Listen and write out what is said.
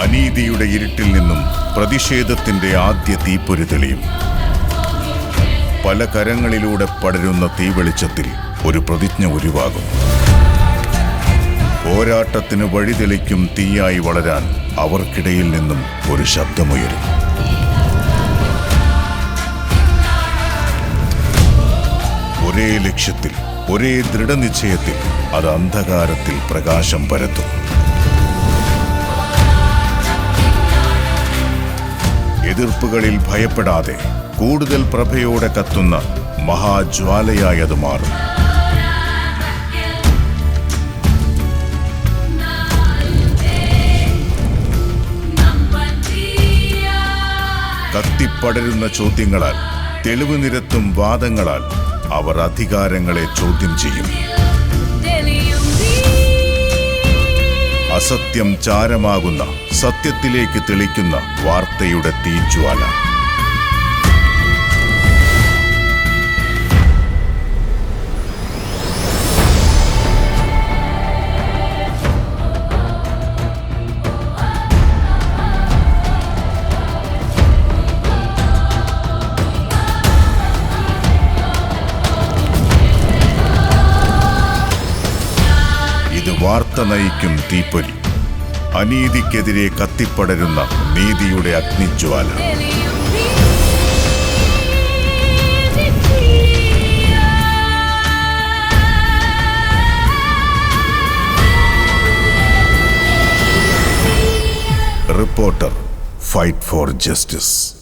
അനീതിയുടെ ഇരുട്ടിൽ നിന്നും പ്രതിഷേധത്തിന്റെ ആദ്യ തീപ്പൊരി തെളിയും. പല കരങ്ങളിലൂടെ പടരുന്ന തീവെളിച്ചത്തിൽ ഒരു പ്രതിജ്ഞ ഉരുവാകും. പോരാട്ടത്തിന് വഴിതെളിക്കും തീയായി വളരാൻ അവർക്കിടയിൽ നിന്നും ഒരു ശബ്ദമുയരും. ഒരേ ലക്ഷ്യത്തിൽ, ഒരേ ദൃഢനിശ്ചയത്തിൽ അത് അന്ധകാരത്തിൽ പ്രകാശം പരത്തും. എതിർപ്പുകളിൽ ഭയപ്പെടാതെ കൂടുതൽ പ്രഭയോടെ കത്തുന്ന മഹാജ്വാലയായി അത് മാറും. കത്തിപ്പടരുന്ന ചോദ്യങ്ങളാൽ, തെളിവ് നിരത്തും വാദങ്ങളാൽ അവർ അധികാരങ്ങളെ ചോദ്യം ചെയ്യും. അസത്യം ചാരമാകുന്ന, സത്യത്തിലേക്ക് തെളിക്കുന്ന വാർത്തയുടെ തീജ്വാല. ഇത് വാർത്ത നയിക്കും തീപ്പൊരി, അനീതിക്കെതിരെ കത്തിപ്പടരുന്ന നീതിയുടെ അഗ്നിജ്വാല. Reporter, fight for justice.